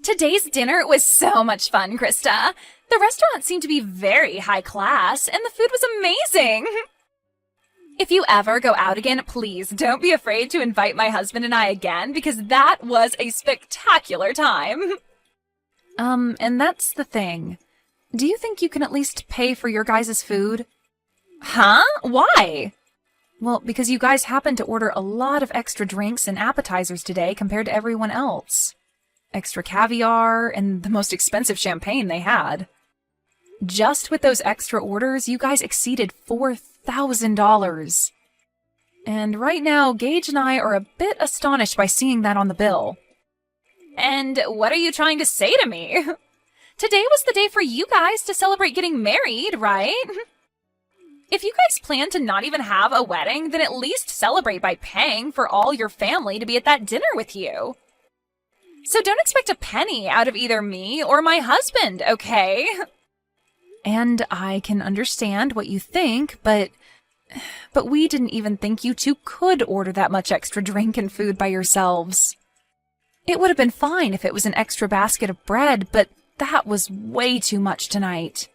Today's dinner was so much fun, Krista. The restaurant seemed to be very high class, and the food was amazing. If you ever go out again, please don't be afraid to invite my husband and I again, because that was a spectacular time. And that's the thing. Do you think you can at least pay for your guys' food? Huh? Why? Well, because you guys happened to order a lot of extra drinks and appetizers today compared to everyone else. Extra caviar and the most expensive champagne they had. Just with those extra orders, you guys exceeded $4,000. And right now, Gage and I are a bit astonished by seeing that on the bill. And what are you trying to say to me? Today was the day for you guys to celebrate getting married, right? If you guys plan to not even have a wedding, then at least celebrate by paying for all your family to be at that dinner with you. So don't expect a penny out of either me or my husband, okay? And I can understand what you think, but we didn't even think you two could order that much extra drink and food by yourselves. It would have been fine if it was an extra basket of bread, but that was way too much tonight.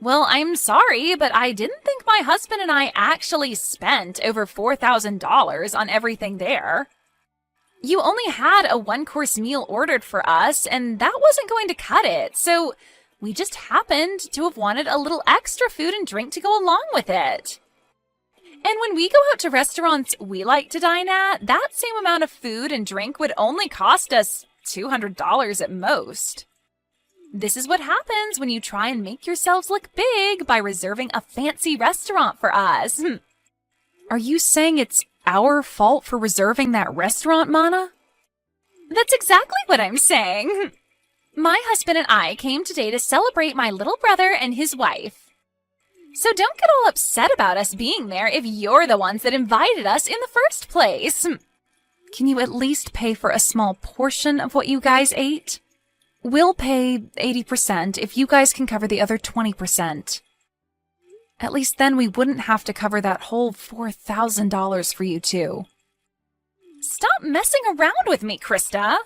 Well, I'm sorry, but I didn't think my husband and I actually spent over $4,000 on everything there. You only had a one-course meal ordered for us, and that wasn't going to cut it, so we just happened to have wanted a little extra food and drink to go along with it. And when we go out to restaurants we like to dine at, that same amount of food and drink would only cost us $200 at most. This is what happens when you try and make yourselves look big by reserving a fancy restaurant for us. Are you saying it's our fault for reserving that restaurant, Mana? That's exactly what I'm saying. My husband and I came today to celebrate my little brother and his wife. So don't get all upset about us being there if you're the ones that invited us in the first place. Can you at least pay for a small portion of what you guys ate? We'll pay 80% if you guys can cover the other 20%. At least then we wouldn't have to cover that whole $4,000 for you two. Stop messing around with me, Krista.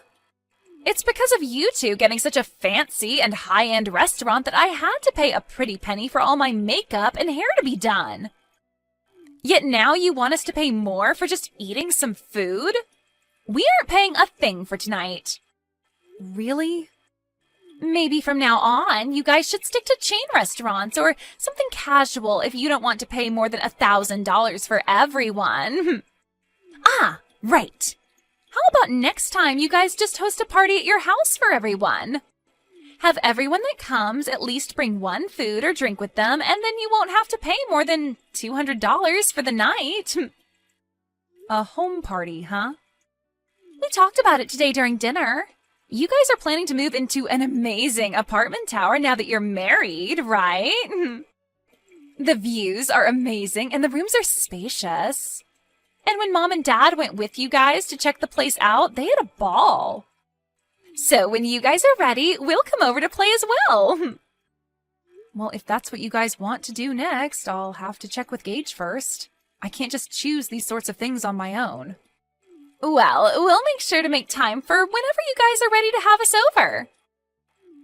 It's because of you two getting such a fancy and high-end restaurant that I had to pay a pretty penny for all my makeup and hair to be done. Yet now you want us to pay more for just eating some food? We aren't paying a thing for tonight. Really? Maybe from now on, you guys should stick to chain restaurants or something casual if you don't want to pay more than $1,000 for everyone. Ah, right. How about next time you guys just host a party at your house for everyone? Have everyone that comes at least bring one food or drink with them, and then you won't have to pay more than $200 for the night. A home party, huh? We talked about it today during dinner. You guys are planning to move into an amazing apartment tower now that you're married, right? The views are amazing and the rooms are spacious. And when Mom and Dad went with you guys to check the place out, they had a ball. So when you guys are ready, we'll come over to play as well. Well, if that's what you guys want to do next, I'll have to check with Gage first. I can't just choose these sorts of things on my own. Well, we'll make sure to make time for whenever you guys are ready to have us over.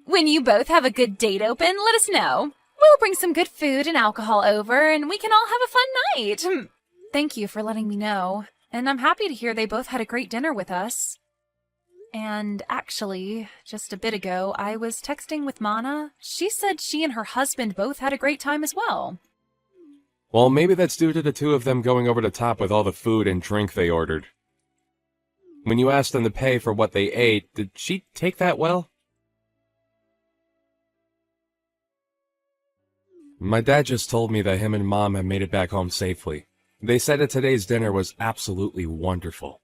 When you both have a good date open, let us know. We'll bring some good food and alcohol over, and we can all have a fun night. Thank you for letting me know, and I'm happy to hear they both had a great dinner with us. And actually, just a bit ago, I was texting with Mana. She said she and her husband both had a great time as well. Well, maybe that's due to the two of them going over the top with all the food and drink they ordered. When you asked them to pay for what they ate, did she take that well? My dad just told me that him and Mom have made it back home safely. They said that today's dinner was absolutely wonderful.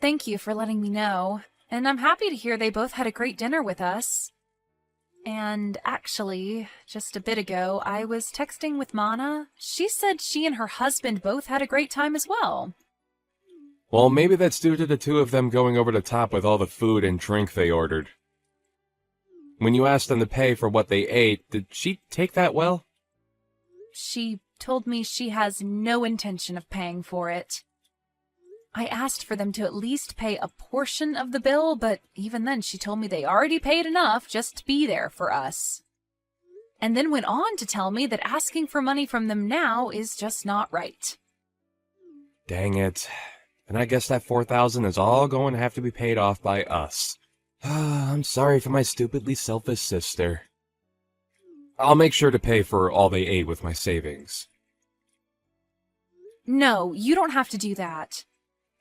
Thank you for letting me know, and I'm happy to hear they both had a great dinner with us. And actually, just a bit ago, I was texting with Mana. She said she and her husband both had a great time as well. Well, maybe that's due to the two of them going over the top with all the food and drink they ordered. When you asked them to pay for what they ate, did she take that well? She told me she has no intention of paying for it. I asked for them to at least pay a portion of the bill, but even then she told me they already paid enough just to be there for us. And then went on to tell me that asking for money from them now is just not right. Dang it. And I guess that $4,000 is all going to have to be paid off by us. I'm sorry for my stupidly selfish sister. I'll make sure to pay for all they ate with my savings. No, you don't have to do that.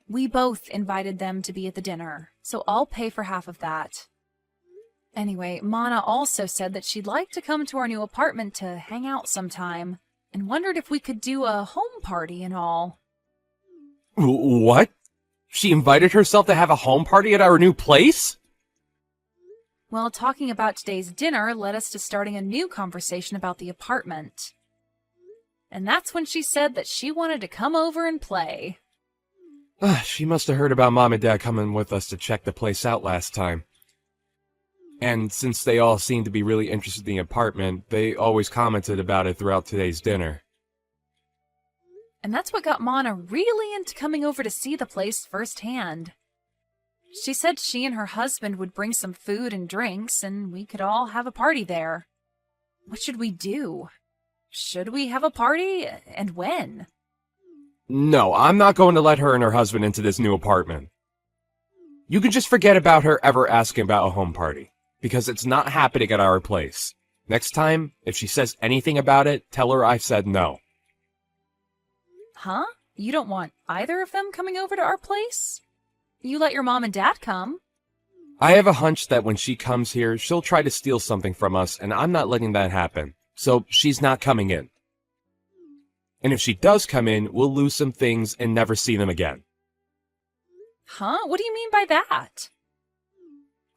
We both invited them to be at the dinner, so I'll pay for half of that. Anyway, Mana also said that she'd like to come to our new apartment to hang out sometime, and wondered if we could do a home party and all. What? She invited herself to have a home party at our new place? Well, talking about today's dinner led us to starting a new conversation about the apartment. And that's when she said that she wanted to come over and play. She must have heard about Mom and Dad coming with us to check the place out last time. And since they all seemed to be really interested in the apartment, they always commented about it throughout today's dinner. And that's what got Mana really into coming over to see the place firsthand. She said she and her husband would bring some food and drinks, and we could all have a party there. What should we do? Should we have a party, and when? No, I'm not going to let her and her husband into this new apartment. You can just forget about her ever asking about a home party, because it's not happening at our place. Next time, if she says anything about it, tell her I said no. Huh? You don't want either of them coming over to our place? You let your mom and dad come. I have a hunch that when she comes here, she'll try to steal something from us, and I'm not letting that happen. So she's not coming in. And if she does come in, we'll lose some things and never see them again. Huh? What do you mean by that?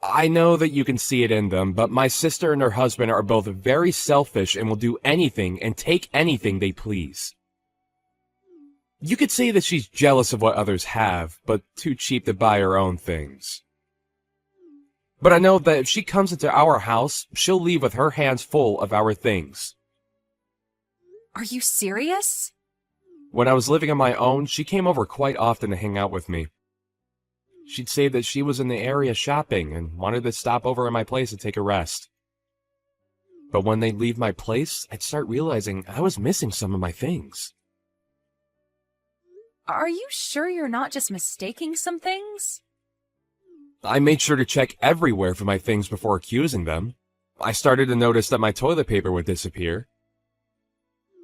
I know that you can see it in them, but my sister and her husband are both very selfish and will do anything and take anything they please. You could say that she's jealous of what others have, but too cheap to buy her own things. But I know that if she comes into our house, she'll leave with her hands full of our things. Are you serious? When I was living on my own, she came over quite often to hang out with me. She'd say that she was in the area shopping and wanted to stop over at my place to take a rest. But when they'd leave my place, I'd start realizing I was missing some of my things. Are you sure you're not just mistaking some things? I made sure to check everywhere for my things before accusing them. I started to notice that my toilet paper would disappear.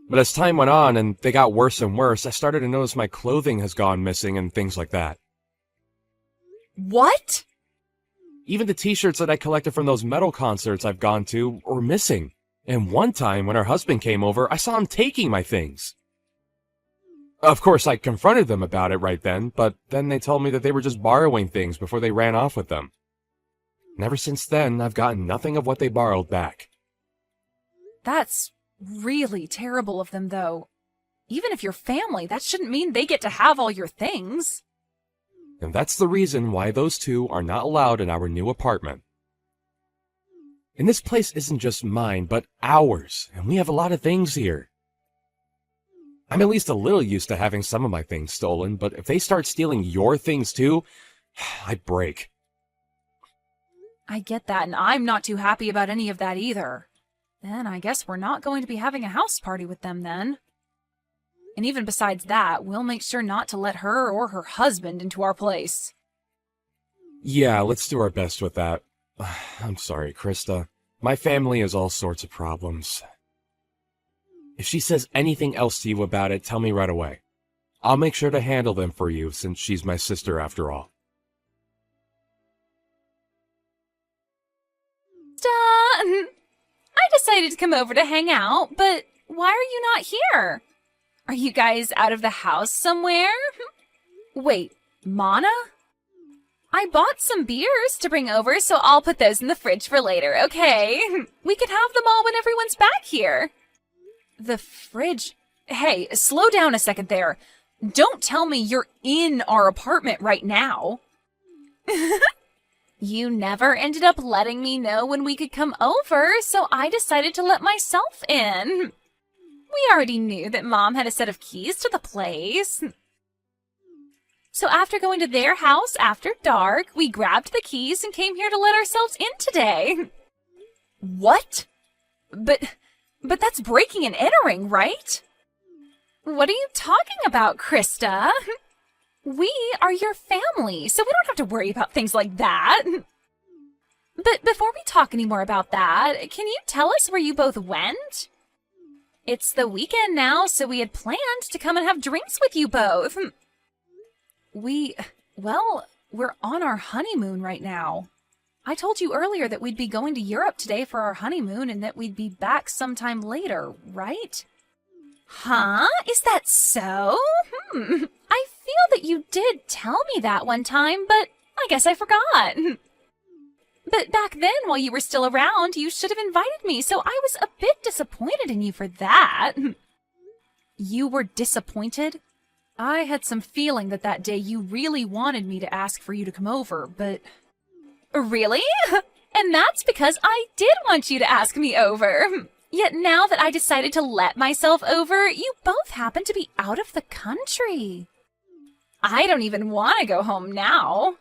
But as time went on and they got worse and worse, I started to notice my clothing has gone missing and things like that. What? Even the t-shirts that I collected from those metal concerts I've gone to were missing. And one time when her husband came over, I saw him taking my things. Of course, I confronted them about it right then, but then they told me that they were just borrowing things before they ran off with them. And ever since then, I've gotten nothing of what they borrowed back. That's really terrible of them, though. Even if you're family, that shouldn't mean they get to have all your things. And that's the reason why those two are not allowed in our new apartment. And this place isn't just mine, but ours, and we have a lot of things here. I'm at least a little used to having some of my things stolen, but if they start stealing your things too, I break. I get that, and I'm not too happy about any of that either. Then I guess we're not going to be having a house party with them then. And even besides that, we'll make sure not to let her or her husband into our place. Yeah, let's do our best with that. I'm sorry, Krista. My family has all sorts of problems. If she says anything else to you about it, tell me right away. I'll make sure to handle them for you, since she's my sister after all. Done! I decided to come over to hang out, but why are you not here? Are you guys out of the house somewhere? Wait, Mana? I bought some beers to bring over, so I'll put those in the fridge for later, okay? We can have them all when everyone's back here. The fridge? Hey, slow down a second there. Don't tell me you're in our apartment right now. You never ended up letting me know when we could come over, so I decided to let myself in. We already knew that Mom had a set of keys to the place. So after going to their house after dark, we grabbed the keys and came here to let ourselves in today. What? But that's breaking and entering, right? What are you talking about, Krista? We are your family, so we don't have to worry about things like that. But before we talk any more about that, can you tell us where you both went? It's the weekend now, so we had planned to come and have drinks with you both. We're on our honeymoon right now. I told you earlier that we'd be going to Europe today for our honeymoon and that we'd be back sometime later, right? Huh? Is that so? I feel that you did tell me that one time, but I guess I forgot. But back then, while you were still around, you should have invited me, so I was a bit disappointed in you for that. You were disappointed? I had some feeling that day you really wanted me to ask for you to come over, but... Really? And that's because I did want you to ask me over. Yet now that I decided to let myself over, you both happen to be out of the country. I don't even want to go home now.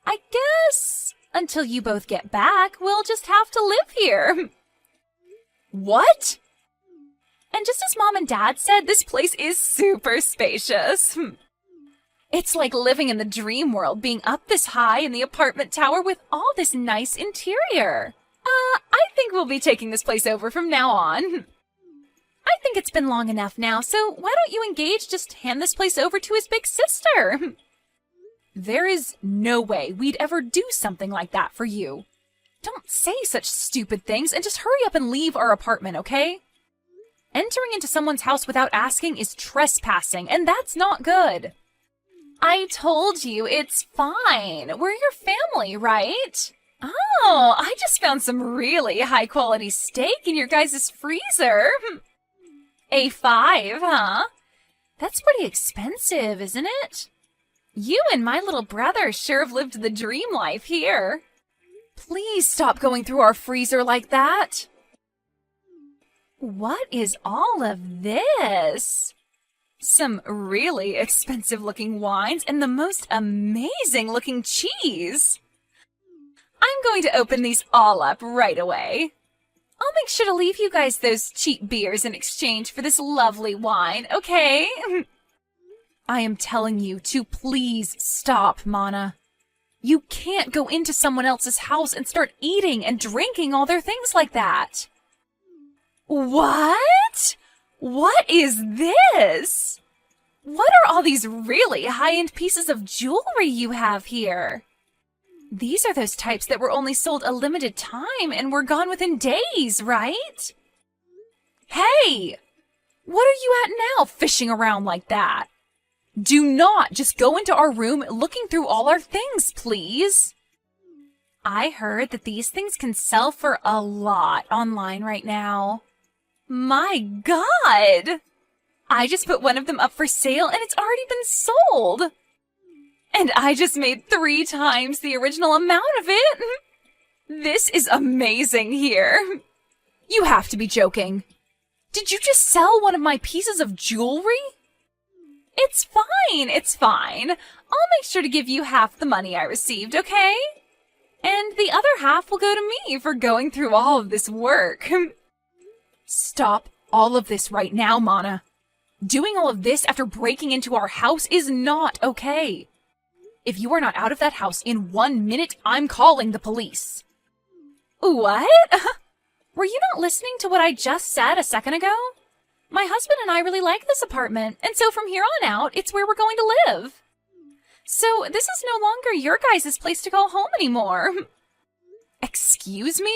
I guess until you both get back, we'll just have to live here. What? And just as Mom and Dad said, this place is super spacious. It's like living in the dream world, being up this high in the apartment tower with all this nice interior. I think we'll be taking this place over from now on. I think it's been long enough now, so why don't you and Gage just hand this place over to his big sister? There is no way we'd ever do something like that for you. Don't say such stupid things and just hurry up and leave our apartment, okay? Entering into someone's house without asking is trespassing, and that's not good. I told you, it's fine. We're your family, right? Oh, I just found some really high-quality steak in your guys' freezer. A5, huh? That's pretty expensive, isn't it? You and my little brother sure have lived the dream life here. Please stop going through our freezer like that. What is all of this? Some really expensive-looking wines and the most amazing-looking cheese. I'm going to open these all up right away. I'll make sure to leave you guys those cheap beers in exchange for this lovely wine, okay? I am telling you to please stop, Mana. You can't go into someone else's house and start eating and drinking all their things like that. What? What is this? What are all these really high-end pieces of jewelry you have here? These are those types that were only sold a limited time and were gone within days, right? Hey! What are you at now, fishing around like that? Do not just go into our room looking through all our things, please. I heard that these things can sell for a lot online right now. My God! I just put one of them up for sale and it's already been sold. And I just made 3 times the original amount of it. This is amazing here. You have to be joking. Did you just sell one of my pieces of jewelry? It's fine, it's fine. I'll make sure to give you half the money I received, okay? And the other half will go to me for going through all of this work. Stop all of this right now, Mana. Doing all of this after breaking into our house is not okay. If you are not out of that house in 1 minute, I'm calling the police. What? Were you not listening to what I just said a second ago? My husband and I really like this apartment, and so from here on out, it's where we're going to live. So this is no longer your guys' place to call home anymore. Excuse me?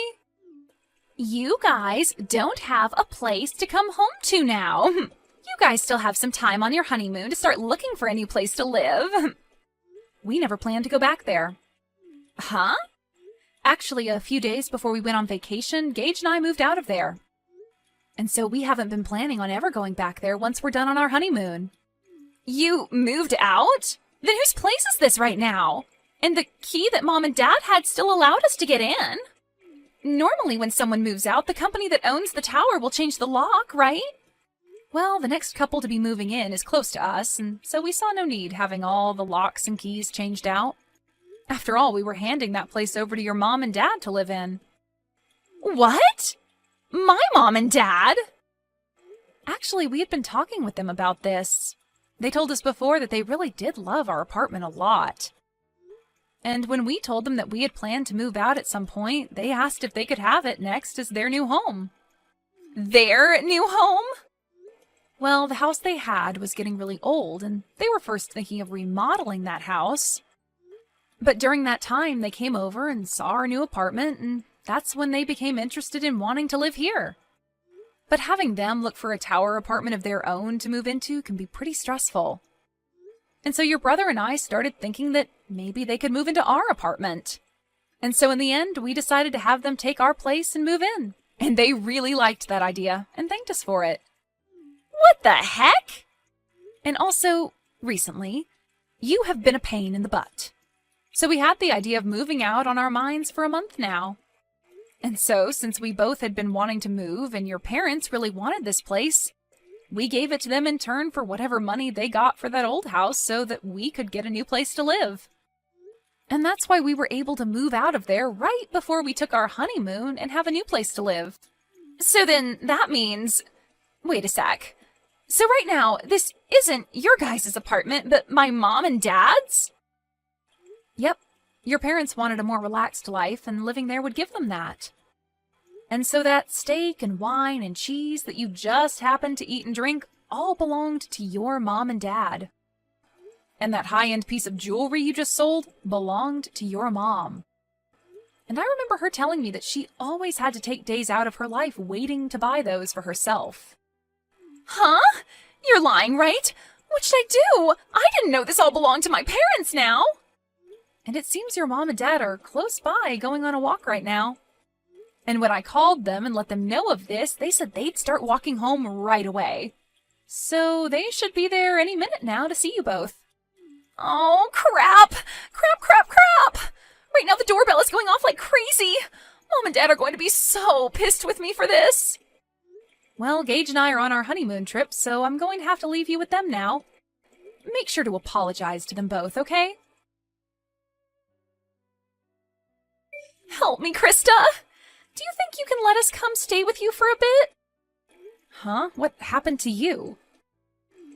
You guys don't have a place to come home to now. You guys still have some time on your honeymoon to start looking for a new place to live. We never planned to go back there. Huh? Actually, a few days before we went on vacation, Gage and I moved out of there. And so we haven't been planning on ever going back there once we're done on our honeymoon. You moved out? Then whose place is this right now? And the key that Mom and Dad had still allowed us to get in. Normally when someone moves out, the company that owns the tower will change the lock, right? Well, the next couple to be moving in is close to us, and so we saw no need having all the locks and keys changed out. After all, we were handing that place over to your mom and dad to live in. What? My mom and dad? Actually, we had been talking with them about this. They told us before that they really did love our apartment a lot. And when we told them that we had planned to move out at some point, they asked if they could have it next as their new home. Their new home? Well, the house they had was getting really old, and they were first thinking of remodeling that house. But during that time, they came over and saw our new apartment, and that's when they became interested in wanting to live here. But having them look for a tower apartment of their own to move into can be pretty stressful. And so your brother and I started thinking that maybe they could move into our apartment. And so in the end, we decided to have them take our place and move in. And they really liked that idea and thanked us for it. What the heck? And also, recently, you have been a pain in the butt. So we had the idea of moving out on our minds for a month now. And so, since we both had been wanting to move and your parents really wanted this place, we gave it to them in turn for whatever money they got for that old house so that we could get a new place to live. And that's why we were able to move out of there right before we took our honeymoon and have a new place to live. So then that means... Wait a sec. So right now, this isn't your guys' apartment, but my mom and dad's? Yep. Your parents wanted a more relaxed life, and living there would give them that. And so that steak and wine and cheese that you just happened to eat and drink all belonged to your mom and dad. And that high-end piece of jewelry you just sold belonged to your mom. And I remember her telling me that she always had to take days out of her life waiting to buy those for herself. Huh? You're lying, right? What should I do? I didn't know this all belonged to my parents now. And it seems your mom and dad are close by going on a walk right now. And when I called them and let them know of this, they said they'd start walking home right away. So they should be there any minute now to see you both. Oh, crap! Crap, crap, crap! Right now the doorbell is going off like crazy. Mom and Dad are going to be so pissed with me for this. Well, Gage and I are on our honeymoon trip, so I'm going to have to leave you with them now. Make sure to apologize to them both, okay? Help me, Krista! Do you think you can let us come stay with you for a bit? Huh? What happened to you?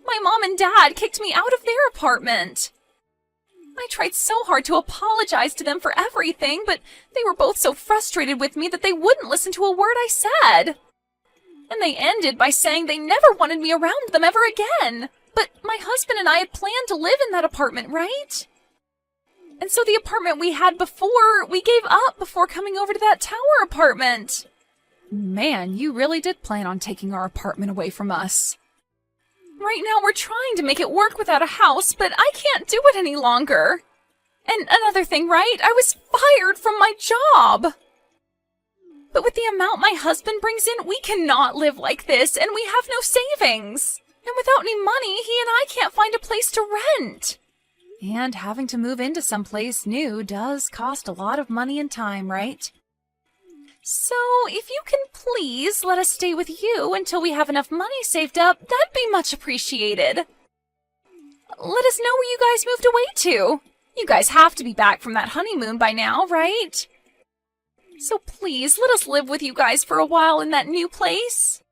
My mom and dad kicked me out of their apartment. I tried so hard to apologize to them for everything, but they were both so frustrated with me that they wouldn't listen to a word I said. And they ended by saying they never wanted me around them ever again. But my husband and I had planned to live in that apartment, right? And so the apartment we had before, we gave up before coming over to that tower apartment. Man, you really did plan on taking our apartment away from us. Right now we're trying to make it work without a house, but I can't do it any longer. And another thing, right? I was fired from my job. But with the amount my husband brings in, we cannot live like this, and we have no savings. And without any money, he and I can't find a place to rent. And having to move into someplace new does cost a lot of money and time, right? So, if you can please let us stay with you until we have enough money saved up, that'd be much appreciated. Let us know where you guys moved away to. You guys have to be back from that honeymoon by now, right? So please, let us live with you guys for a while in that new place.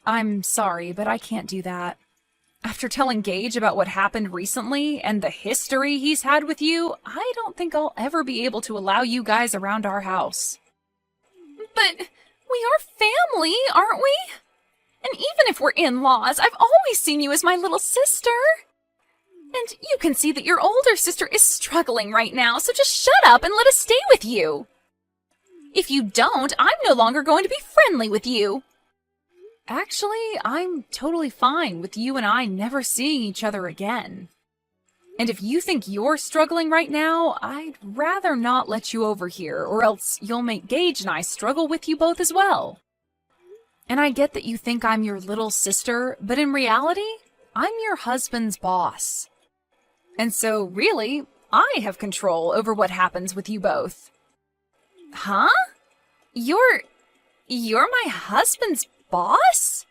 I'm sorry, but I can't do that. After telling Gage about what happened recently and the history he's had with you, I don't think I'll ever be able to allow you guys around our house. But we are family, aren't we? And even if we're in-laws, I've always seen you as my little sister. And you can see that your older sister is struggling right now, so just shut up and let us stay with you. If you don't, I'm no longer going to be friendly with you. Actually, I'm totally fine with you and I never seeing each other again. And if you think you're struggling right now, I'd rather not let you over here, or else you'll make Gage and I struggle with you both as well. And I get that you think I'm your little sister, but in reality, I'm your husband's boss. And so, really, I have control over what happens with you both. Huh? You're my husband's boss?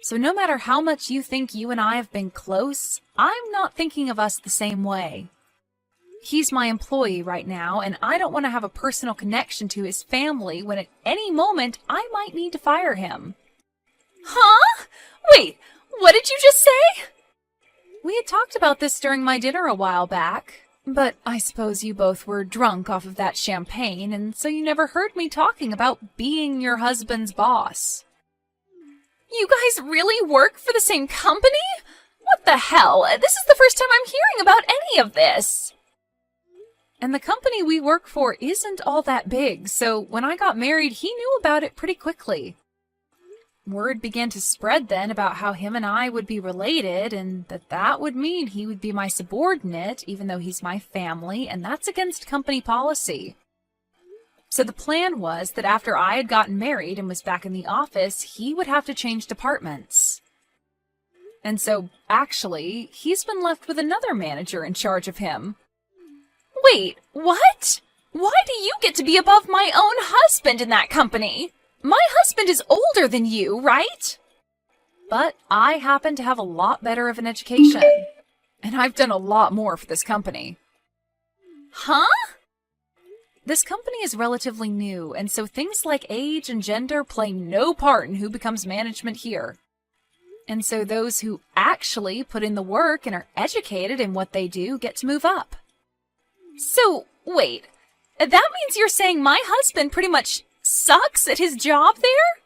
So no matter how much you think you and I have been close, I'm not thinking of us the same way. He's my employee right now, and I don't want to have a personal connection to his family when at any moment I might need to fire him. Huh? Wait, what did you just say? We had talked about this during my dinner a while back, but I suppose you both were drunk off of that champagne, and so you never heard me talking about being your husband's boss. You guys really work for the same company? What the hell? This is the first time I'm hearing about any of this. And the company we work for isn't all that big, so when I got married, he knew about it pretty quickly. Word began to spread then about how him and I would be related, and that would mean he would be my subordinate, even though he's my family, and that's against company policy. So the plan was that after I had gotten married and was back in the office, he would have to change departments. And so, actually, he's been left with another manager in charge of him. Wait, what? Why do you get to be above my own husband in that company? My husband is older than you, right? But I happen to have a lot better of an education, and I've done a lot more for this company. Huh? This company is relatively new, and so things like age and gender play no part in who becomes management here. And so those who actually put in the work and are educated in what they do get to move up. So, wait, that means you're saying my husband pretty much sucks at his job there?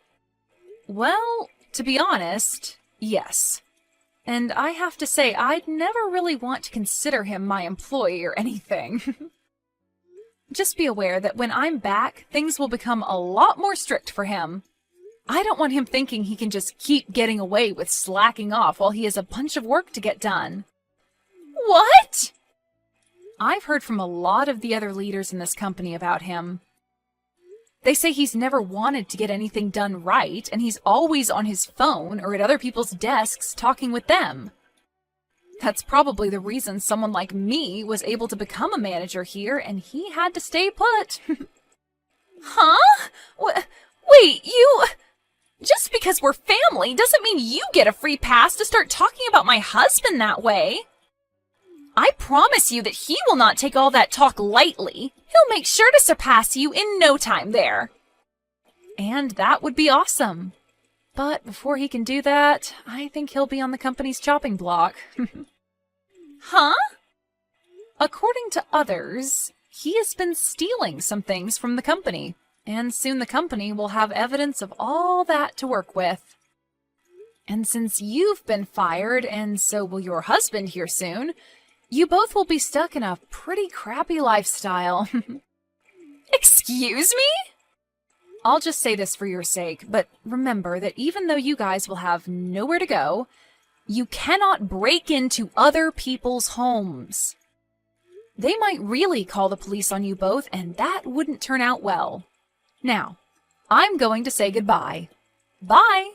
Well, to be honest, yes. And I have to say, I'd never really want to consider him my employee or anything. Just be aware that when I'm back, things will become a lot more strict for him. I don't want him thinking he can just keep getting away with slacking off while he has a bunch of work to get done. What? I've heard from a lot of the other leaders in this company about him. They say he's never wanted to get anything done right, and he's always on his phone or at other people's desks talking with them. That's probably the reason someone like me was able to become a manager here, and he had to stay put. Huh? Wait, you... Just because we're family doesn't mean you get a free pass to start talking about my husband that way. I promise you that he will not take all that talk lightly. He'll make sure to surpass you in no time there. And that would be awesome. But before he can do that, I think he'll be on the company's chopping block. Huh? According to others, he has been stealing some things from the company, and soon the company will have evidence of all that to work with. And since you've been fired, and so will your husband here soon, you both will be stuck in a pretty crappy lifestyle. Excuse me? I'll just say this for your sake, but remember that even though you guys will have nowhere to go, you cannot break into other people's homes. They might really call the police on you both, and that wouldn't turn out well. Now, I'm going to say goodbye. Bye!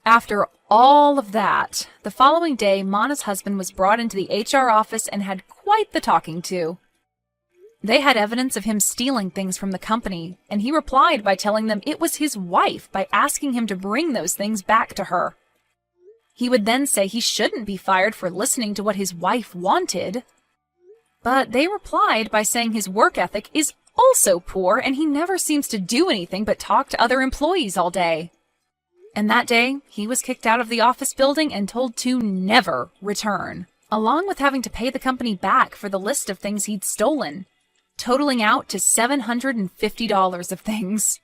After all of that, the following day, Mana's husband was brought into the HR office and had quite the talking to. They had evidence of him stealing things from the company, and he replied by telling them it was his wife by asking him to bring those things back to her. He would then say he shouldn't be fired for listening to what his wife wanted. But they replied by saying his work ethic is also poor and he never seems to do anything but talk to other employees all day. And that day, he was kicked out of the office building and told to never return, along with having to pay the company back for the list of things he'd stolen, totaling out to $750 of things.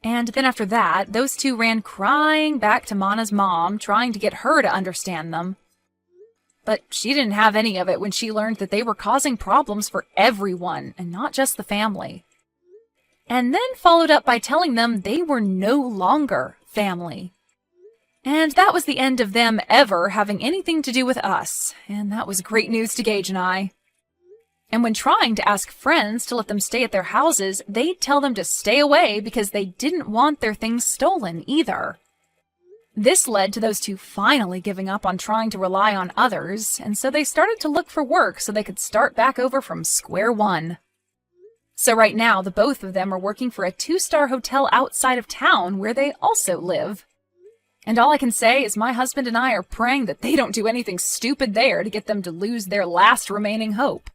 And then after that, those two ran crying back to Mana's mom, trying to get her to understand them. But she didn't have any of it when she learned that they were causing problems for everyone, and not just the family. And then followed up by telling them they were no longer family. And that was the end of them ever having anything to do with us, and that was great news to Gage and I. And when trying to ask friends to let them stay at their houses, they'd tell them to stay away because they didn't want their things stolen either. This led to those two finally giving up on trying to rely on others, and so they started to look for work so they could start back over from square one. So right now, the both of them are working for a 2-star hotel outside of town where they also live. And all I can say is my husband and I are praying that they don't do anything stupid there to get them to lose their last remaining hope.